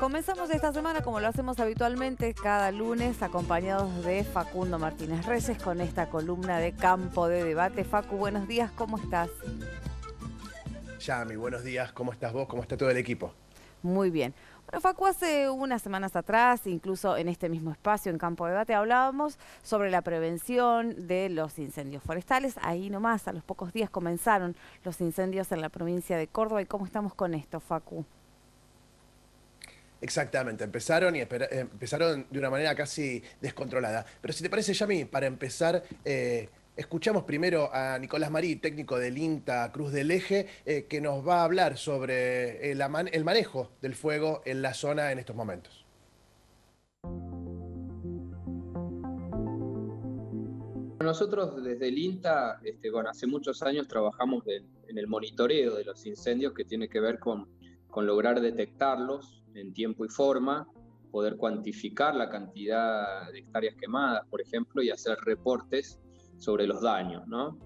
Comenzamos esta semana, como lo hacemos habitualmente, cada lunes, acompañados de Facundo Martínez Reyes, con esta columna de Campo de Debate. Facu, buenos días, ¿cómo estás? Yami, buenos días, ¿cómo estás vos? ¿Cómo está todo el equipo? Muy bien. Bueno, Facu, hace unas semanas atrás, incluso en este mismo espacio, en Campo de Debate, hablábamos sobre la prevención de los incendios forestales. Ahí nomás, a los pocos días comenzaron los incendios en la provincia de Córdoba. ¿Y cómo estamos con esto, Facu? Exactamente, empezaron de una manera casi descontrolada. Pero si te parece, Yami, para empezar, escuchamos primero a Nicolás Marí, técnico del INTA Cruz del Eje, que nos va a hablar sobre el manejo del fuego en la zona en estos momentos. Nosotros desde el INTA, hace muchos años trabajamos en el monitoreo de los incendios que tiene que ver con lograr detectarlos en tiempo y forma, poder cuantificar la cantidad de hectáreas quemadas, por ejemplo, y hacer reportes sobre los daños, ¿no?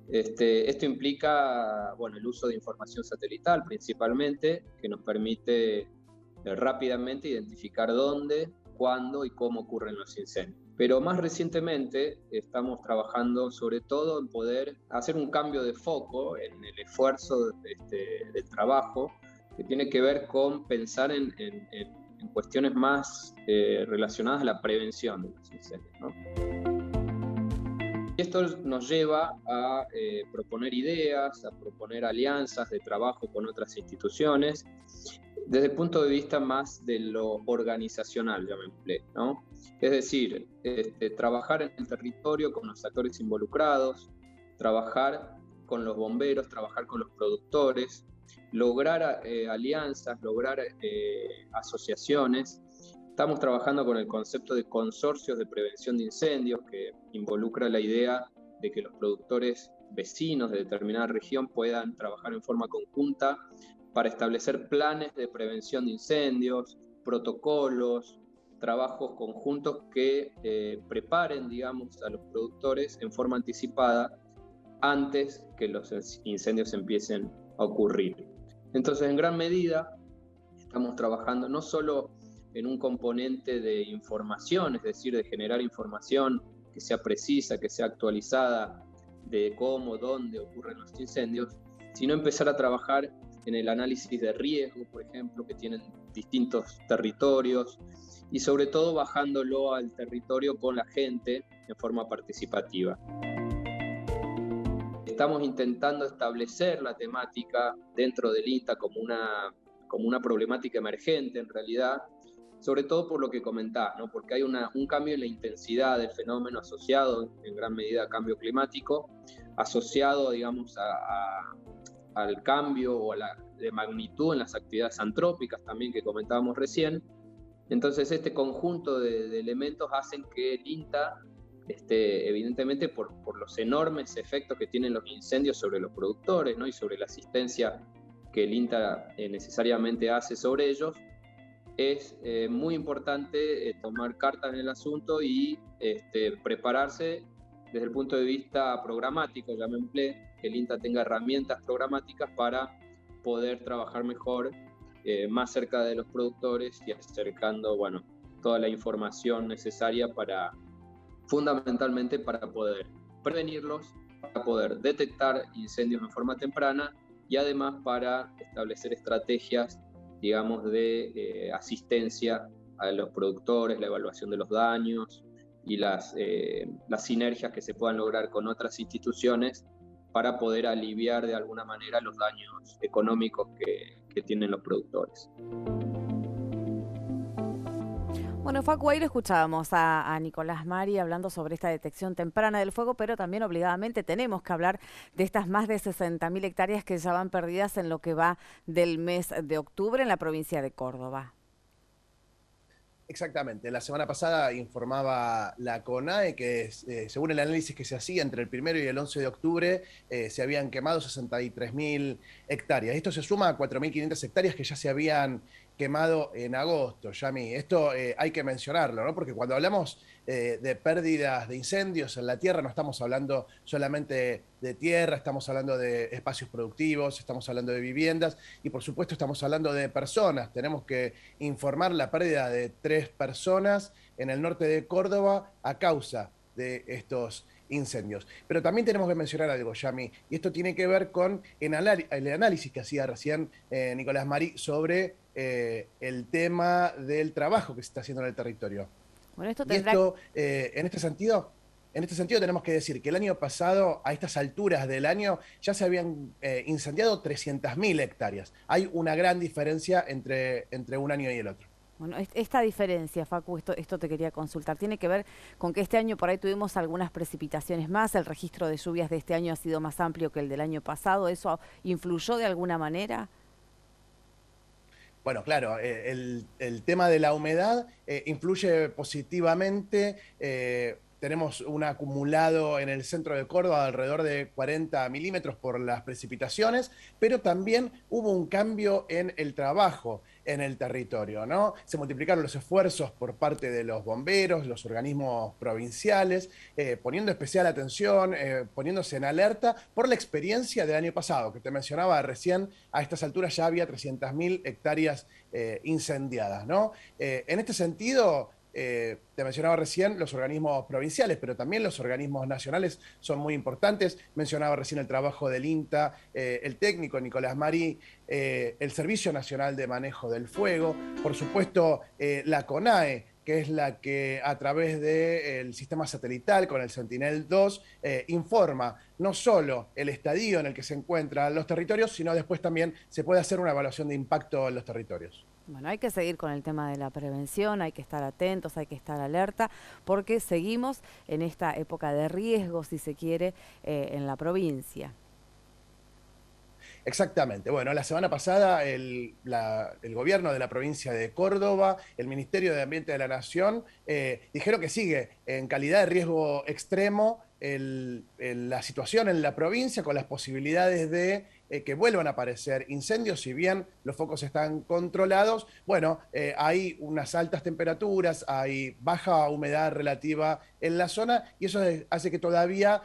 Esto implica, el uso de información satelital principalmente, que nos permite rápidamente identificar dónde, cuándo y cómo ocurren los incendios. Pero más recientemente estamos trabajando sobre todo en poder hacer un cambio de foco en el esfuerzo del trabajo, que tiene que ver con pensar en cuestiones más relacionadas a la prevención de los incendios, ¿no? Esto nos lleva a proponer ideas, a proponer alianzas de trabajo con otras instituciones, desde el punto de vista más de lo organizacional, llamémosle, ¿no? Es decir, trabajar en el territorio con los actores involucrados, trabajar con los bomberos, trabajar con los productores, lograr alianzas, lograr asociaciones. Estamos trabajando con el concepto de consorcios de prevención de incendios, que involucra la idea de que los productores vecinos de determinada región puedan trabajar en forma conjunta para establecer planes de prevención de incendios, protocolos, trabajos conjuntos que preparen, digamos, a los productores en forma anticipada antes que los incendios empiecen a ocurrir. Entonces, en gran medida, estamos trabajando no solo en un componente de información, es decir, de generar información que sea precisa, que sea actualizada de cómo, dónde ocurren los incendios, sino empezar a trabajar en el análisis de riesgo, por ejemplo, que tienen distintos territorios, y sobre todo bajándolo al territorio con la gente en forma participativa. Estamos intentando establecer la temática dentro del INTA como una problemática emergente en realidad, sobre todo por lo que comentás, ¿no? Porque hay un cambio en la intensidad del fenómeno asociado en gran medida a cambio climático, asociado, digamos, al cambio o de magnitud en las actividades antrópicas también que comentábamos recién. Entonces este conjunto de elementos hacen que el INTA, evidentemente por los enormes efectos que tienen los incendios sobre los productores, ¿no? Y sobre la asistencia que el INTA necesariamente hace sobre ellos, es muy importante tomar cartas en el asunto y prepararse desde el punto de vista programático, llamémosle, que el INTA tenga herramientas programáticas para poder trabajar mejor, más cerca de los productores y acercando, toda la información necesaria fundamentalmente para poder prevenirlos, para poder detectar incendios en forma temprana y además para establecer estrategias, digamos, de asistencia a los productores, la evaluación de los daños y las sinergias que se puedan lograr con otras instituciones para poder aliviar de alguna manera los daños económicos que tienen los productores. Bueno, Facu, ahí lo escuchábamos a Nicolás Marí hablando sobre esta detección temprana del fuego, pero también obligadamente tenemos que hablar de estas más de 60.000 hectáreas que ya van perdidas en lo que va del mes de octubre en la provincia de Córdoba. Exactamente. La semana pasada informaba la CONAE que según el análisis que se hacía entre el 1 y el 11 de octubre se habían quemado 63.000 hectáreas. Esto se suma a 4.500 hectáreas que ya se habían quemado en agosto, Yami. Esto hay que mencionarlo, ¿no? Porque cuando hablamos de pérdidas de incendios en la tierra, no estamos hablando solamente de tierra, estamos hablando de espacios productivos, estamos hablando de viviendas y por supuesto estamos hablando de personas. Tenemos que informar la pérdida de 3 personas en el norte de Córdoba a causa de estos incendios. Pero también tenemos que mencionar algo, Yami, y esto tiene que ver con el análisis que hacía recién Nicolás Marí sobre el tema del trabajo que se está haciendo en el territorio. Bueno, esto Y tendrá... esto, en este sentido tenemos que decir que el año pasado, a estas alturas del año, ya se habían incendiado 300.000 hectáreas. Hay una gran diferencia entre un año y el otro. Bueno, esta diferencia, Facu, esto te quería consultar, tiene que ver con que este año por ahí tuvimos algunas precipitaciones más, el registro de lluvias de este año ha sido más amplio que el del año pasado, ¿eso influyó de alguna manera? Bueno, claro, el tema de la humedad influye positivamente. Tenemos un acumulado en el centro de Córdoba de alrededor de 40 milímetros por las precipitaciones, pero también hubo un cambio en el trabajo en el territorio, ¿no? Se multiplicaron los esfuerzos por parte de los bomberos, los organismos provinciales, poniendo especial atención, poniéndose en alerta por la experiencia del año pasado, que te mencionaba recién, a estas alturas ya había 300.000 hectáreas incendiadas, ¿no? En este sentido, te mencionaba recién los organismos provinciales, pero también los organismos nacionales son muy importantes. Mencionaba recién el trabajo del INTA, el técnico Nicolás Marí, el Servicio Nacional de Manejo del Fuego, por supuesto la CONAE, que es la que a través del sistema satelital con el Sentinel-2 informa no solo el estadio en el que se encuentran los territorios, sino después también se puede hacer una evaluación de impacto en los territorios. Bueno, hay que seguir con el tema de la prevención, hay que estar atentos, hay que estar alerta, porque seguimos en esta época de riesgo, si se quiere, en la provincia. Exactamente. Bueno, la semana pasada el gobierno de la provincia de Córdoba, el Ministerio de Ambiente de la Nación, dijeron que sigue en calidad de riesgo extremo la situación en la provincia con las posibilidades de que vuelvan a aparecer incendios, si bien los focos están controlados, bueno, hay unas altas temperaturas, hay baja humedad relativa en la zona y eso hace que todavía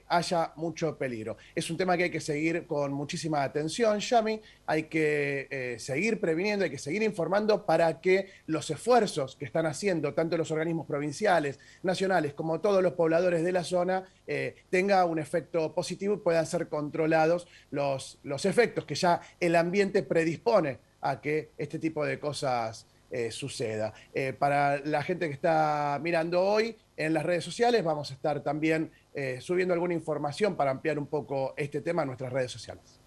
haya mucho peligro. Es un tema que hay que seguir con muchísima atención, Yami, hay que seguir previniendo, hay que seguir informando para que los esfuerzos que están haciendo tanto los organismos provinciales, nacionales, como todos los pobladores de la zona, tenga un efecto positivo y puedan ser controlados los efectos que ya el ambiente predispone a que este tipo de cosas suceda. Para la gente que está mirando hoy en las redes sociales, vamos a estar también subiendo alguna información para ampliar un poco este tema en nuestras redes sociales.